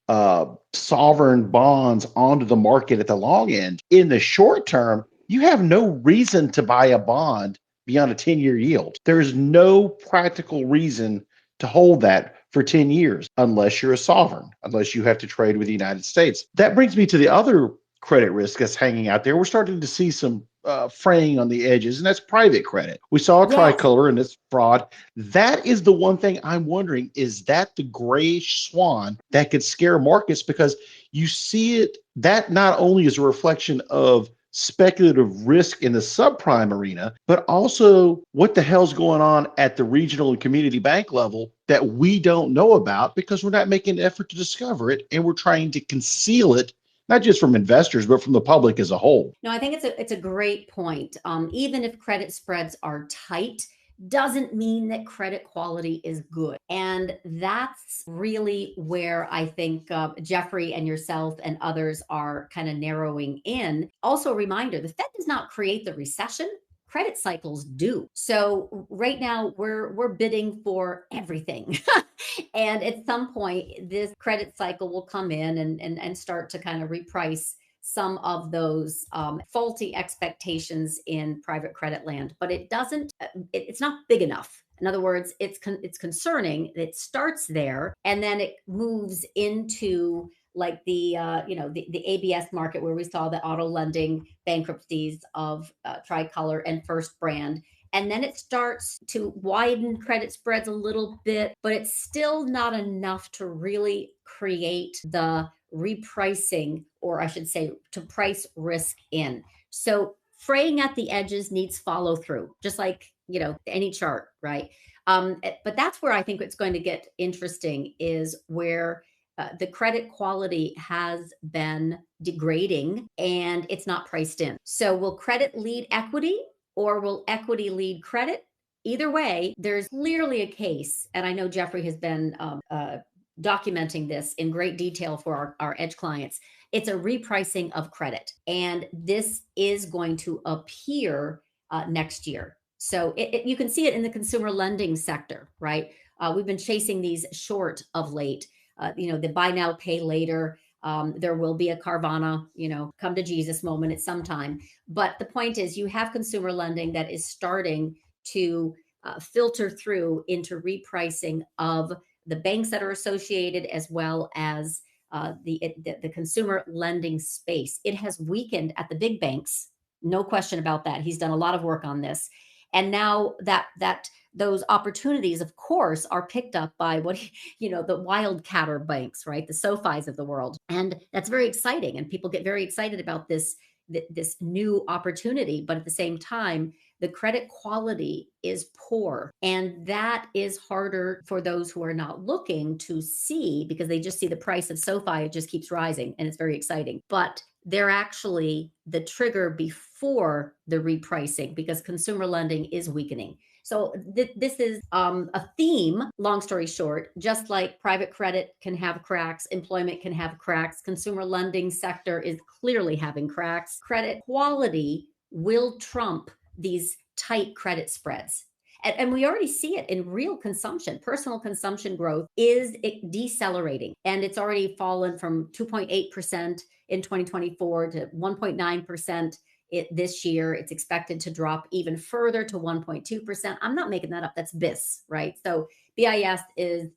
sovereign bonds onto the market at the long end. In the short term, you have no reason to buy a bond beyond a 10-year yield. There is no practical reason to hold that for 10 years unless you're a sovereign, unless you have to trade with the United States. That brings me to the other credit risk that's hanging out there. We're starting to see some fraying on the edges, and that's private credit. We saw a tricolor and it's fraud. That is the one thing I'm wondering, is that the grayish swan that could scare markets? Because you see it, that not only is a reflection of speculative risk in the subprime arena, but also what the hell's going on at the regional and community bank level that we don't know about because we're not making an effort to discover it, and we're trying to conceal it, not just from investors, but from the public as a whole. No, I think it's a great point. Even if credit spreads are tight, doesn't mean that credit quality is good. And that's really where I think Jeffrey and yourself and others are kind of narrowing in. Also, a reminder, the Fed does not create the recession. Credit cycles do. So right now we're bidding for everything. And at some point, this credit cycle will come in and start to kind of reprice some of those faulty expectations in private credit land, but it doesn't. It's not big enough. In other words, it's concerning. It starts there and then it moves into like the the ABS market where we saw the auto lending bankruptcies of Tricolor and First Brand. And then it starts to widen credit spreads a little bit, but it's still not enough to really create the repricing, or I should say, to price risk in. So fraying at the edges needs follow through, just like, any chart, right? But that's where I think it's going to get interesting, is where the credit quality has been degrading and it's not priced in. So will credit lead equity, or will equity lead credit? Either way, there's clearly a case, and I know Jeffrey has been documenting this in great detail for our Edge clients. It's a repricing of credit, and this is going to appear next year. So you can see it in the consumer lending sector, right? We've been chasing these short of late. The buy now, pay later. There will be a Carvana, come to Jesus moment at some time. But the point is, you have consumer lending that is starting to filter through into repricing of the banks that are associated, as well as the consumer lending space. It has weakened at the big banks, no question about that. He's done a lot of work on this, and now that those opportunities, of course, are picked up by the wildcatter banks, right? The SoFis of the world, and that's very exciting. And people get very excited about this new opportunity, but at the same time, the credit quality is poor. And that is harder for those who are not looking to see, because they just see the price of SoFi, it just keeps rising and it's very exciting. But they're actually the trigger before the repricing, because consumer lending is weakening. So this is a theme, long story short. Just like private credit can have cracks, employment can have cracks, consumer lending sector is clearly having cracks. Credit quality will trump these tight credit spreads. And we already see it in real consumption. Personal consumption growth is decelerating, and it's already fallen from 2.8% in 2024 to 1.9% this year. It's expected to drop even further to 1.2%. I'm not making that up. That's BIS, right? So BIS is,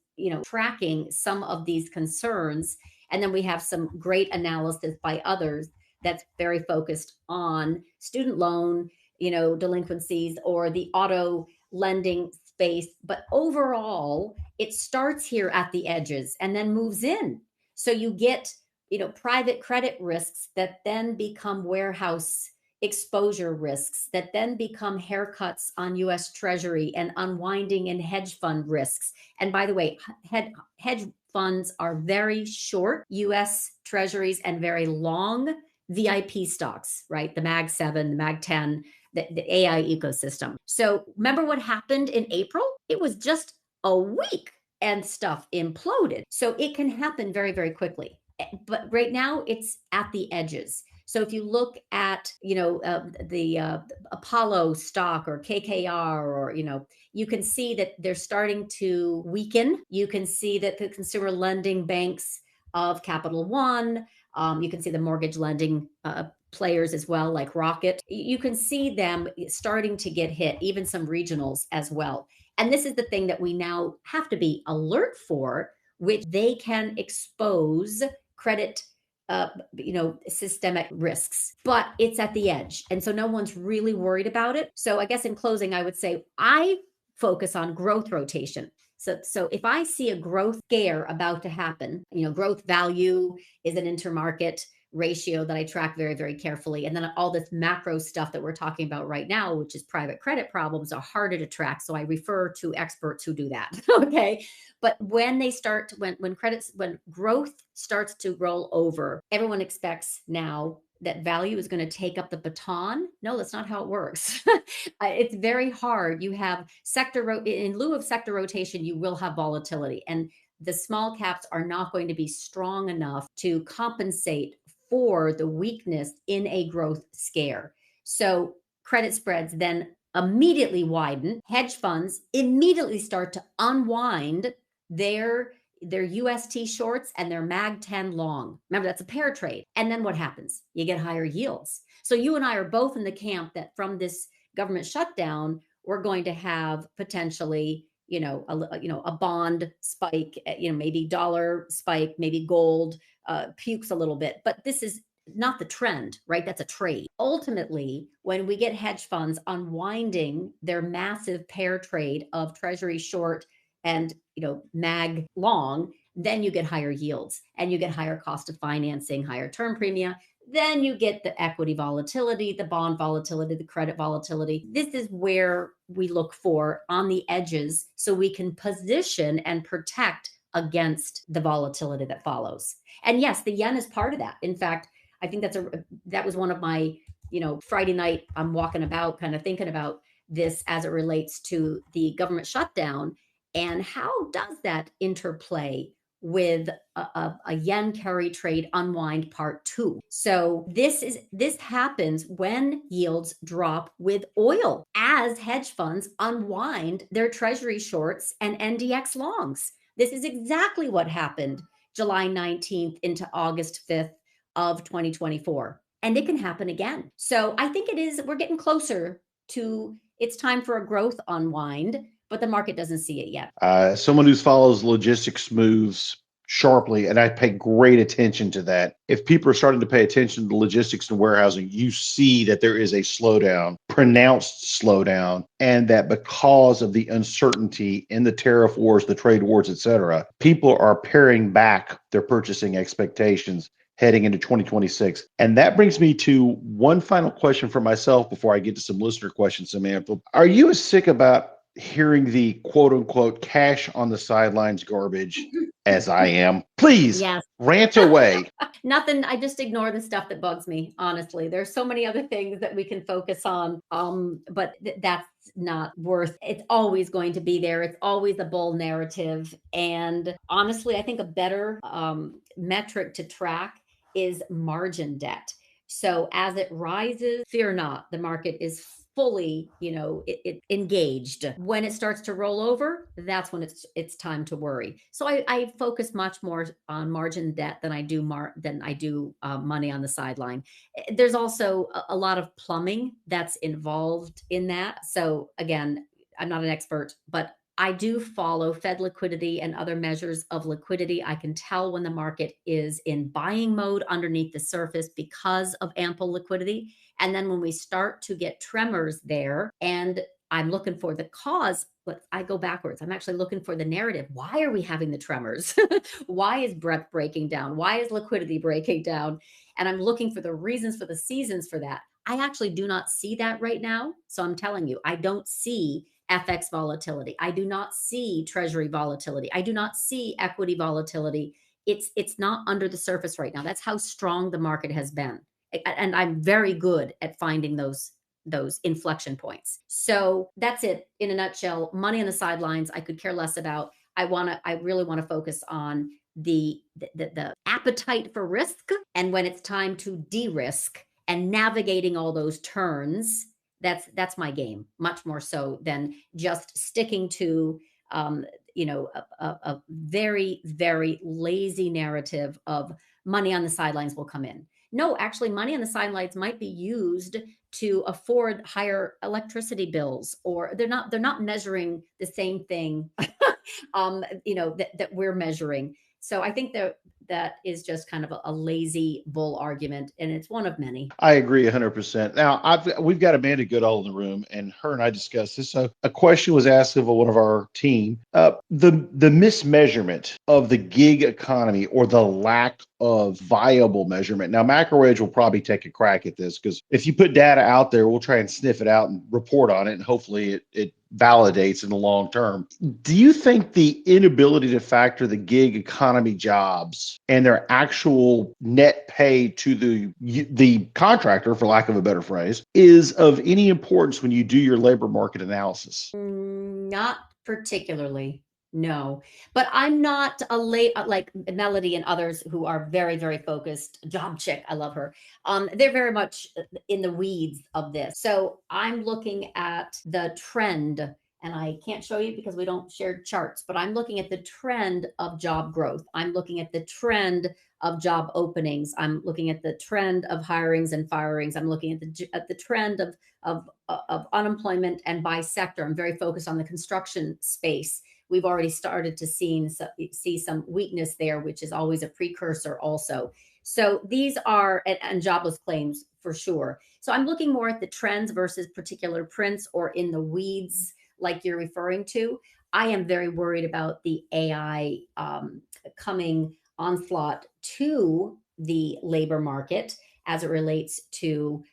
tracking some of these concerns. And then we have some great analysis by others that's very focused on student loan, delinquencies, or the auto lending space. But overall, it starts here at the edges and then moves in. So you get, private credit risks that then become warehouse, exposure risks that then become haircuts on US Treasury and unwinding in hedge fund risks. And by the way, hedge funds are very short US Treasuries and very long VIP stocks, right? The Mag 7, the Mag 10, the AI ecosystem. So remember what happened in April? It was just a week and stuff imploded. So it can happen very, very quickly. But right now it's at the edges. So if you look at, the Apollo stock or KKR, or, you can see that they're starting to weaken. You can see that the consumer lending banks of Capital One, you can see the mortgage lending players as well, like Rocket. You can see them starting to get hit, even some regionals as well. And this is the thing that we now have to be alert for, which they can expose credit systemic risks, but it's at the edge. And so no one's really worried about it. So I guess in closing, I would say I focus on growth rotation. So if I see a growth scare about to happen, growth value is an intermarket ratio that I track very, very carefully. And then all this macro stuff that we're talking about right now, which is private credit problems, are harder to track. So I refer to experts who do that. Okay. But when when growth starts to roll over, everyone expects now that value is going to take up the baton. No, that's not how it works. It's very hard. You have in lieu of sector rotation, you will have volatility. And the small caps are not going to be strong enough to compensate for the weakness in a growth scare. So credit spreads then immediately widen. Hedge funds immediately start to unwind their UST shorts and their Mag 10 long. Remember, that's a pair trade. And then what happens? You get higher yields. So you and I are both in the camp that from this government shutdown, we're going to have potentially a bond spike, maybe dollar spike, maybe gold pukes a little bit, but this is not the trend, right? That's a trade. Ultimately, when we get hedge funds unwinding their massive pair trade of treasury short and mag long, then you get higher yields and you get higher cost of financing, higher term premia. Then you get the equity volatility, the bond volatility, the credit volatility. This is where we look for on the edges so we can position and protect against the volatility that follows. And yes, the yen is part of that. In fact, I think that was one of my, Friday night, I'm walking about kind of thinking about this as it relates to the government shutdown and how does that interplay with a yen carry trade unwind part 2. So this happens when yields drop with oil as hedge funds unwind their treasury shorts and NDX longs. This is exactly what happened July 19th into August 5th of 2024. And it can happen again. So I think we're getting closer to it's time for a growth unwind, but the market doesn't see it yet. Someone who follows logistics moves sharply, and I pay great attention to that. If people are starting to pay attention to logistics and warehousing, you see that there is a slowdown, pronounced slowdown, and that because of the uncertainty in the tariff wars, the trade wars, et cetera, people are paring back their purchasing expectations heading into 2026. And that brings me to one final question for myself before I get to some listener questions, Samantha. Are you as sick about hearing the quote unquote cash on the sidelines garbage as I am? Please Yes. rant away. Nothing. I just ignore the stuff that bugs me. Honestly, there's so many other things that we can focus on. But that's not worth. It's always going to be there. It's always a bull narrative. And honestly, I think a better metric to track is margin debt. So as it rises, fear not. The market is fully, it engaged. When it starts to roll over, that's when it's time to worry. So I focus much more on margin debt than I do money on the sideline. There's also a lot of plumbing that's involved in that. So again, I'm not an expert, but I do follow Fed liquidity and other measures of liquidity. I can tell when the market is in buying mode underneath the surface because of ample liquidity. And then when we start to get tremors there, and I'm looking for the cause, but I go backwards. I'm actually looking for the narrative. Why are we having the tremors? Why is breadth breaking down? Why is liquidity breaking down? And I'm looking for the reasons for the seasons for that. I actually do not see that right now. So I'm telling you, I don't see FX volatility. I do not see treasury volatility. I do not see equity volatility. It's not under the surface right now. That's how strong the market has been. And I'm very good at finding those inflection points. So that's it in a nutshell. Money on the sidelines, I could care less about. I really want to focus on the appetite for risk, and when it's time to de-risk and navigating all those turns, that's my game, much more so than just sticking to a very, very lazy narrative of money on the sidelines will come in. No, actually, money on the sidelines might be used to afford higher electricity bills, or they're not measuring the same thing that we're measuring. So I think that is just kind of a lazy bull argument, and it's one of many. I agree 100%. Now, we've got Amanda Goodall in the room, and her and I discussed this. So a question was asked of one of our team, the mismeasurement of the gig economy or the lack of viable measurement. Now, MacroEdge will probably take a crack at this, because if you put data out there, we'll try and sniff it out and report on it, and hopefully it validates in the long term. Do you think the inability to factor the gig economy jobs and their actual net pay to the contractor, for lack of a better phrase, is of any importance when you do your labor market analysis? Not particularly. No, but I'm not like Melody and others who are very, very focused. Job chick, I love her. They're very much in the weeds of this. So I'm looking at the trend, and I can't show you because we don't share charts, but I'm looking at the trend of job growth. I'm looking at the trend of job openings. I'm looking at the trend of hirings and firings. I'm looking at the trend of unemployment and by sector. I'm very focused on the construction space. We've already started to see some weakness there, which is always a precursor also. So these are, and jobless claims for sure. So I'm looking more at the trends versus particular prints or in the weeds like you're referring to. I am very worried about the AI coming onslaught to the labor market as it relates to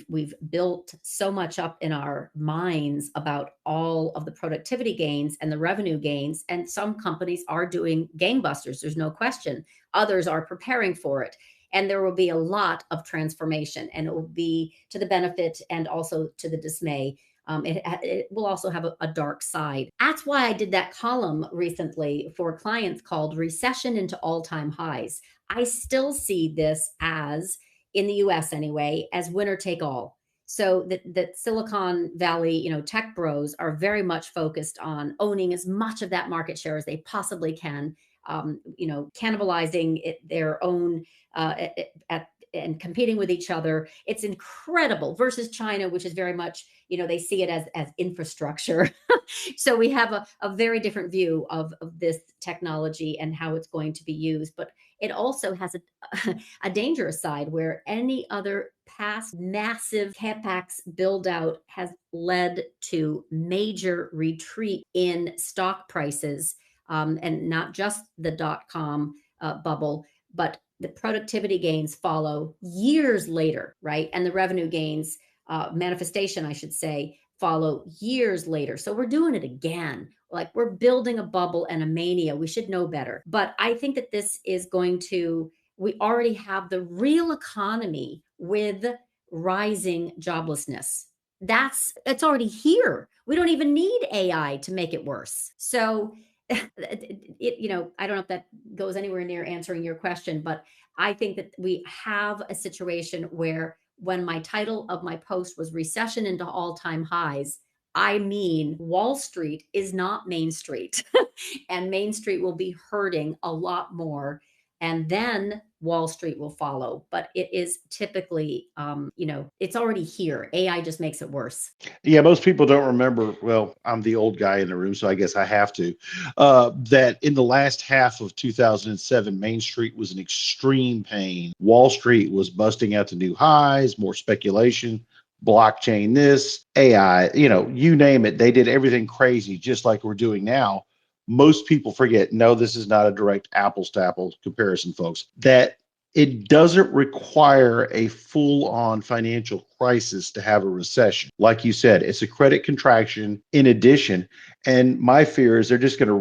we've built so much up in our minds about all of the productivity gains and the revenue gains, and some companies are doing gangbusters, there's no question. Others are preparing for it, and there will be a lot of transformation, and it will be to the benefit and also to the dismay. It will also have a dark side. That's why I did that column recently for clients called Recession into All-Time Highs. I still see this as, in the US anyway, as winner take all. So that Silicon Valley, tech bros are very much focused on owning as much of that market share as they possibly can, cannibalizing their own and competing with each other. It's incredible, versus China, which is very much, they see it as infrastructure. So we have a very different view of this technology and how it's going to be used. But it also has a dangerous side, where any other past massive CapEx build out has led to major retreat in stock prices, and not just the dot-com bubble, but the productivity gains follow years later, right? And the revenue gains, manifestation, I should say, follow years later. So we're doing it again. Like, we're building a bubble and a mania. We should know better. But I think that this is we already have the real economy with rising joblessness. It's already here. We don't even need AI to make it worse. So I don't know if that goes anywhere near answering your question, but I think that we have a situation where, when my title of my post was Recession into All-Time Highs, I mean, Wall Street is not Main Street, and Main Street will be hurting a lot more, and then Wall Street will follow. But it is typically, it's already here. AI just makes it worse. Yeah, most people don't remember. Well, I'm the old guy in the room, so I guess I have to. That in the last half of 2007, Main Street was in extreme pain. Wall Street was busting out to new highs, more speculation, blockchain, this, AI, you name it. They did everything crazy, just like we're doing now. Most people forget, no, this is not a direct apples to apples comparison, folks, that It doesn't require a full-on financial crisis to have a recession. Like you said, it's a credit contraction in addition. And my fear is they're just going to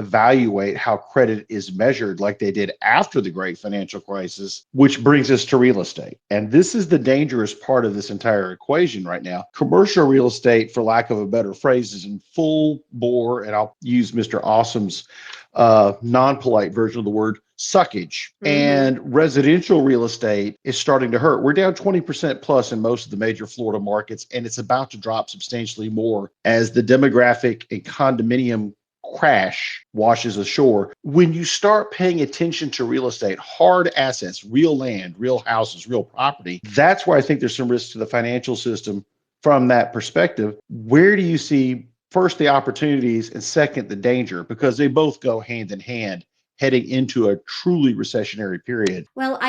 reevaluate how credit is measured like they did after the great financial crisis, which brings us to real estate. And this is the dangerous part of this entire equation right now. Commercial real estate, for lack of a better phrase, is in full bore, and I'll use Mr. Awesome's non-polite version of the word, suckage. And residential real estate is starting to hurt. We're down 20% plus in most of the major Florida markets, and it's about to drop substantially more as the demographic and condominium crash washes ashore. When you start paying attention to real estate, hard assets, real land, real houses, real property, that's where I think there's some risk to the financial system from that perspective. Where do you see first the opportunities and second the danger? Because they both go hand in hand heading into a truly recessionary period. Well,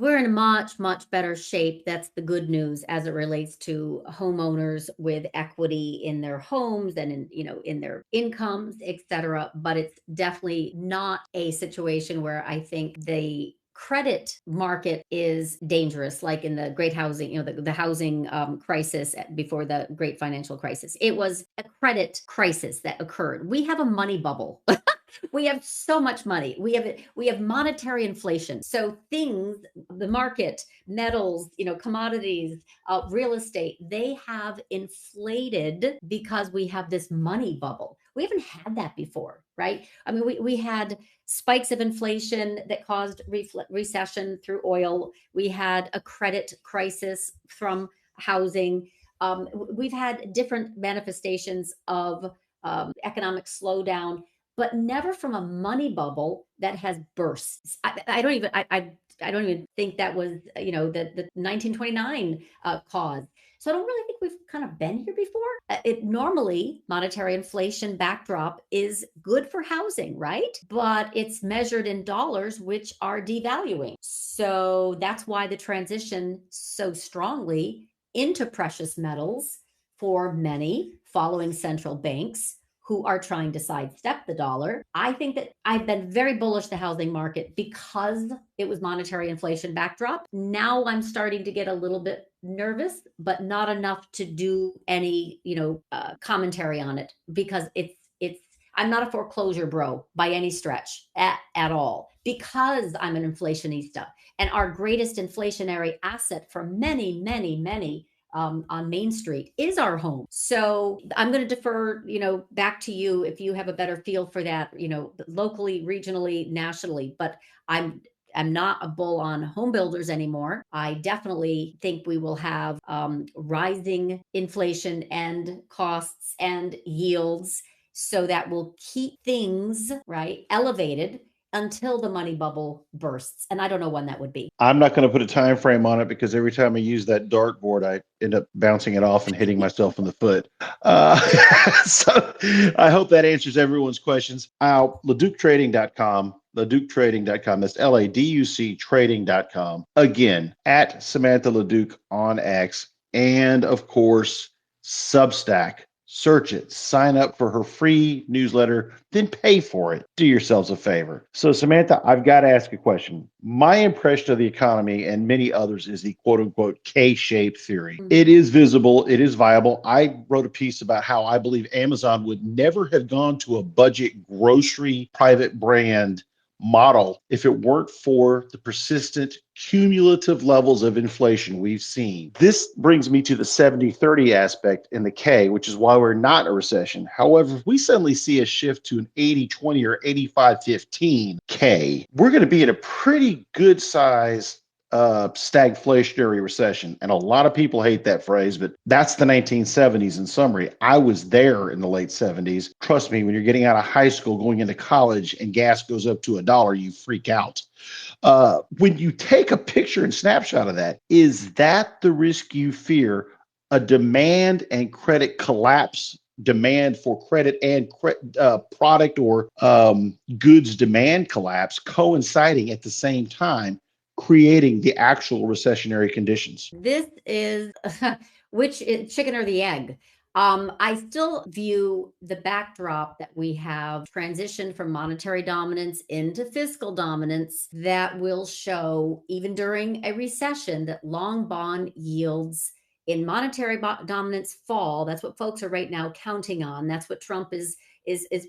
we're in a much better shape. That's the good news as it relates to homeowners with equity in their homes and in their incomes, et cetera. But it's definitely not a situation where I think the credit market is dangerous, like in the great housing, the housing crisis before the great financial crisis. It was a credit crisis that occurred. We have a money bubble. We have so much money. We have monetary inflation. So the market, metals, commodities, real estate, they have inflated because we have this money bubble. We haven't had that before, right? I mean, we had spikes of inflation that caused recession through oil. We had a credit crisis from housing. We've had different manifestations of economic slowdown, but never from a money bubble that has burst. I don't even think that was the 1929 cause. So I don't really think we've kind of been here before. Normally monetary inflation backdrop is good for housing, right? But it's measured in dollars, which are devaluing. So that's why the transition so strongly into precious metals for many following central banks who are trying to sidestep the dollar. I think that I've been very bullish the housing market because it was monetary inflation backdrop. Now I'm starting to get a little bit nervous, but not enough to do any, commentary on it because I'm not a foreclosure bro by any stretch at all, because I'm an inflationista, and our greatest inflationary asset for many, many, many on Main Street is our home. So I'm going to defer, back to you if you have a better feel for that, locally, regionally, nationally. But I'm not a bull on home builders anymore. I definitely think we will have rising inflation and costs and yields, so that will keep things elevated until the money bubble bursts. And I don't know when that would be. I'm not going to put a time frame on it because every time I use that dartboard, I end up bouncing it off and hitting myself in the foot. So I hope that answers everyone's questions. LaDucTrading.com, LaDucTrading.com. That's LADUC trading.com. Again, at Samantha LaDuc on X, and of course, Substack. Search it, sign up for her free newsletter, then pay for it. Do yourselves a favor. So Samantha, I've got to ask a question. My impression of the economy and many others is the quote unquote K-shaped theory. Mm-hmm. It is visible. It is viable. I wrote a piece about how I believe Amazon would never have gone to a budget grocery private brand model if it weren't for the persistent cumulative levels of inflation we've seen. This brings me to the 70-30 aspect in the K, which is why we're not in a recession. However, if we suddenly see a shift to an 80-20 or 85-15 K, we're going to be in a pretty good size stagflationary recession. And a lot of people hate that phrase, but that's the 1970s in summary. I was there in the late 70s. Trust me, when you're getting out of high school, going into college, and gas goes up to $1, you freak out. When you take a picture and snapshot of that, is that the risk you fear? A demand and credit collapse, demand for credit and product or goods demand collapse coinciding at the same time, creating the actual recessionary conditions? This is which is chicken or the egg. I still view the backdrop that we have transitioned from monetary dominance into fiscal dominance that will show, even during a recession, that long bond yields in monetary dominance fall. That's what folks are right now counting on. That's what Trump is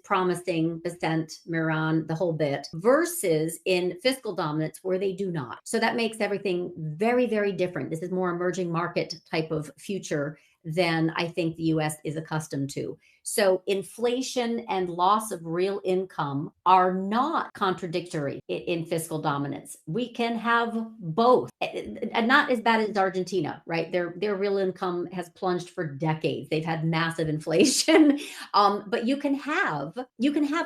promising, percent, Miran, the whole bit, versus in fiscal dominance where they do not. So that makes everything very, very different. This is more emerging market type of future than I think the US is accustomed to. So inflation and loss of real income are not contradictory in fiscal dominance. We can have both, and not as bad as Argentina, right? Their real income has plunged for decades. They've had massive inflation, but you can have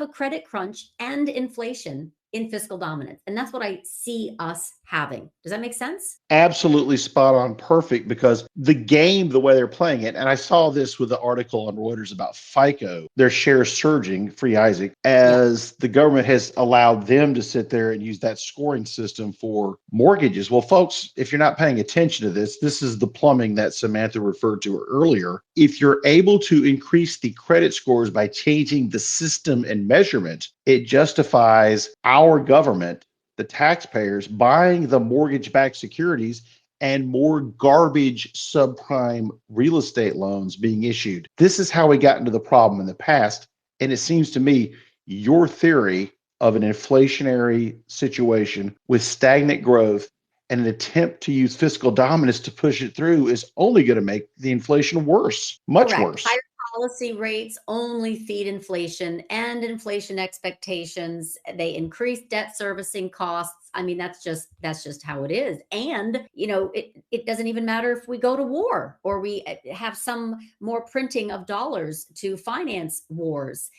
a credit crunch and inflation in fiscal dominance, and that's what I see us having. Does that make sense? Absolutely spot on, perfect, because the game, the way they're playing it, and I saw this with the article on Reuters about FICO, their shares surging, Free Isaac, Yeah. as the government has allowed them to sit there and use that scoring system for mortgages. Well, folks, if you're not paying attention to this, this is the plumbing that Samantha referred to earlier. If you're able to increase the credit scores by changing the system and measurement, it justifies our government, the taxpayers, buying the mortgage-backed securities and more garbage subprime real estate loans being issued. This is how we got into the problem in the past. And it seems to me your theory of an inflationary situation with stagnant growth and an attempt to use fiscal dominance to push it through is only going to make the inflation worse, much Correct. worse. Higher policy rates only feed inflation and inflation expectations. They increase debt servicing costs. I mean, that's just how it is. And it doesn't even matter if we go to war or we have some more printing of dollars to finance wars.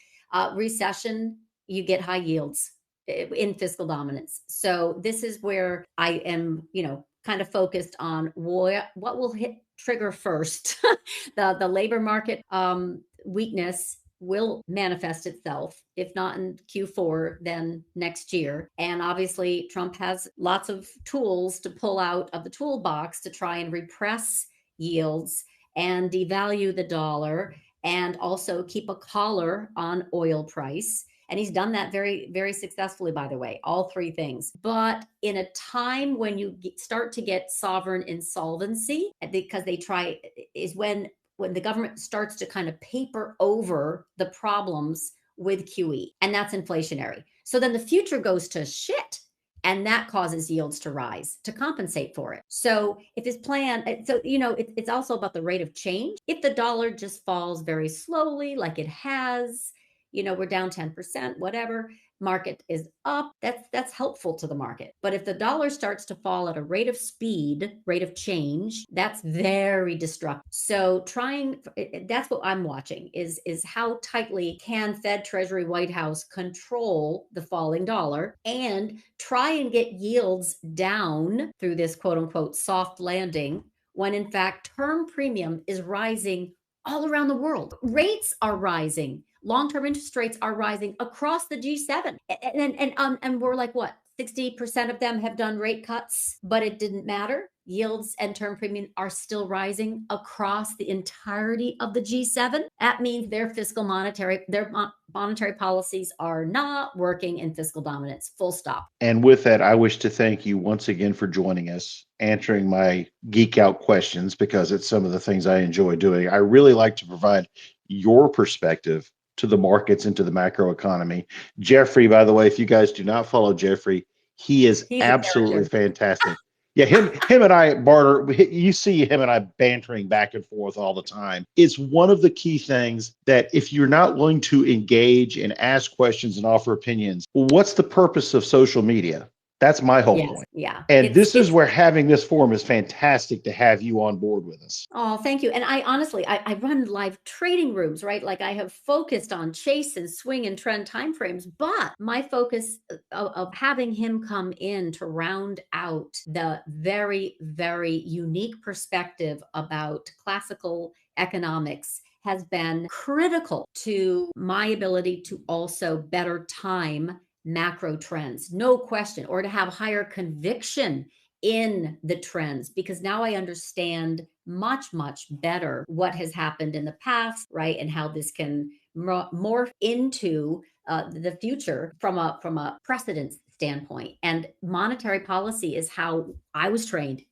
Recession, you get high yields in fiscal dominance. So this is where I am, kind of focused on what will hit trigger first. The labor market weakness will manifest itself, if not in Q4, then next year. And obviously, Trump has lots of tools to pull out of the toolbox to try and repress yields and devalue the dollar and also keep a collar on oil price. And he's done that very, very successfully, by the way, all three things. But in a time when you start to get sovereign insolvency, because they try, is when the government starts to kind of paper over the problems with QE, and that's inflationary. So then the future goes to shit. And that causes yields to rise to compensate for it. So if his plan, it's also about the rate of change. If the dollar just falls very slowly, like it has, we're down 10%, whatever, market is up, that's helpful to the market. But if the dollar starts to fall at a rate of change, that's very destructive. So that's what I'm watching is how tightly can Fed, Treasury, White House control the falling dollar and try and get yields down through this quote unquote soft landing when in fact term premium is rising all around the world. Rates are rising. Long-term interest rates are rising across the G7. And we're like, what? 60% of them have done rate cuts, but it didn't matter. Yields and term premium are still rising across the entirety of the G7. That means their monetary policies are not working in fiscal dominance. Full stop. And with that, I wish to thank you once again for joining us, answering my geek out questions, because it's some of the things I enjoy doing. I really like to provide your perspective to the markets and to the macro economy. Jeffrey, by the way, if you guys do not follow Jeffrey, he is He's a absolutely character. fantastic. Yeah, him and I barter. You see him and I bantering back and forth all the time. It's one of the key things that if you're not willing to engage and ask questions and offer opinions, well, what's the purpose of social media? That's my whole Yes, point. yeah. And It's this is where having this forum is fantastic to have you on board with us. Oh, thank you. And I honestly, I run live trading rooms, right? Like I have focused on chase and swing and trend timeframes, but my focus of having him come in to round out the very, very unique perspective about classical economics has been critical to my ability to also better time macro trends, no question, or to have higher conviction in the trends, because now I understand much, much better what has happened in the past, right? And how this can morph into the future from a precedence standpoint. And monetary policy is how I was trained.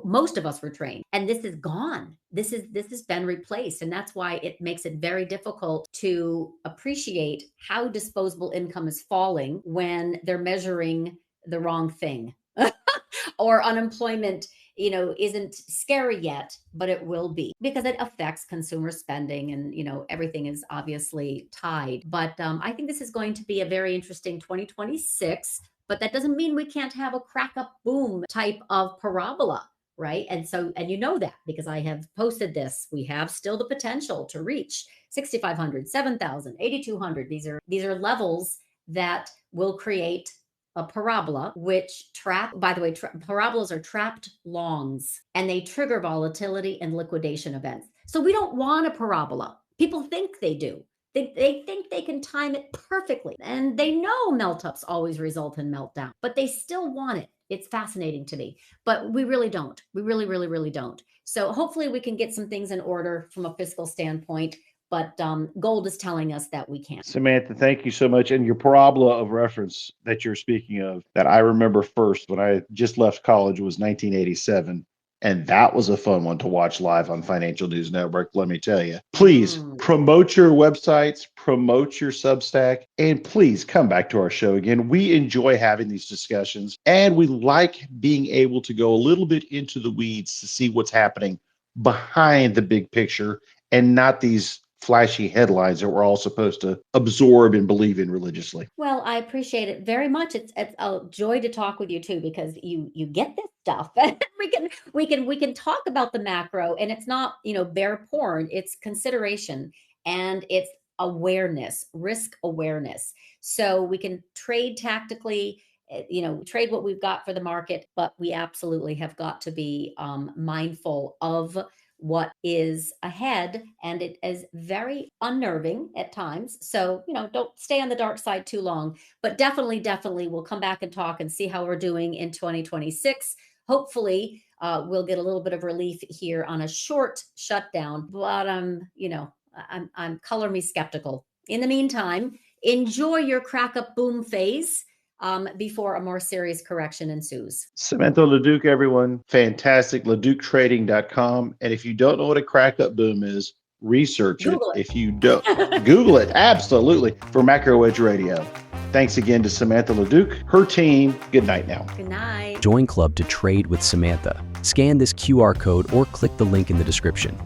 Most of us were trained, and this is gone. This has been replaced, and that's why it makes it very difficult to appreciate how disposable income is falling when they're measuring the wrong thing. Or unemployment, isn't scary yet, but it will be, because it affects consumer spending, and everything is obviously tied. But I think this is going to be a very interesting 2026, but that doesn't mean we can't have a crack up boom type of parabola, right? And that because I have posted this, we have still the potential to reach 6,500, 7,000, 8,200. These are levels that will create a parabola, which by the way, parabolas are trapped longs, and they trigger volatility and liquidation events. So we don't want a parabola. People think they do. They think they can time it perfectly, and they know melt-ups always result in meltdown, but they still want it. It's fascinating to me, but we really don't. We really, really, really don't. So hopefully we can get some things in order from a fiscal standpoint, but gold is telling us that we can't. Samantha, thank you so much. And your parabola of reference that you're speaking of, that I remember first when I just left college, was 1987. And that was a fun one to watch live on Financial News Network, let me tell you. Please promote your websites, promote your Substack, and please come back to our show again. We enjoy having these discussions, and we like being able to go a little bit into the weeds to see what's happening behind the big picture, and not these flashy headlines that we're all supposed to absorb and believe in religiously. Well, I appreciate it very much. It's a joy to talk with you too, because you get this stuff. we can talk about the macro, and it's not, bear porn. It's consideration, and it's awareness, risk awareness. So we can trade tactically, trade what we've got for the market, but we absolutely have got to be mindful of what is ahead, and it is very unnerving at times. So, don't stay on the dark side too long, but definitely we'll come back and talk and see how we're doing in 2026. Hopefully, we'll get a little bit of relief here on a short shutdown, but I'm color me skeptical. In the meantime, enjoy your crack up boom phase before a more serious correction ensues. Samantha LaDuc, everyone. Fantastic. LaDucTrading.com. And if you don't know what a crack up boom is, research it. If you don't, Google it. Absolutely. For MacroEdge Radio. Thanks again to Samantha LaDuc, her team. Good night now. Good night. Join Club to trade with Samantha. Scan this QR code or click the link in the description.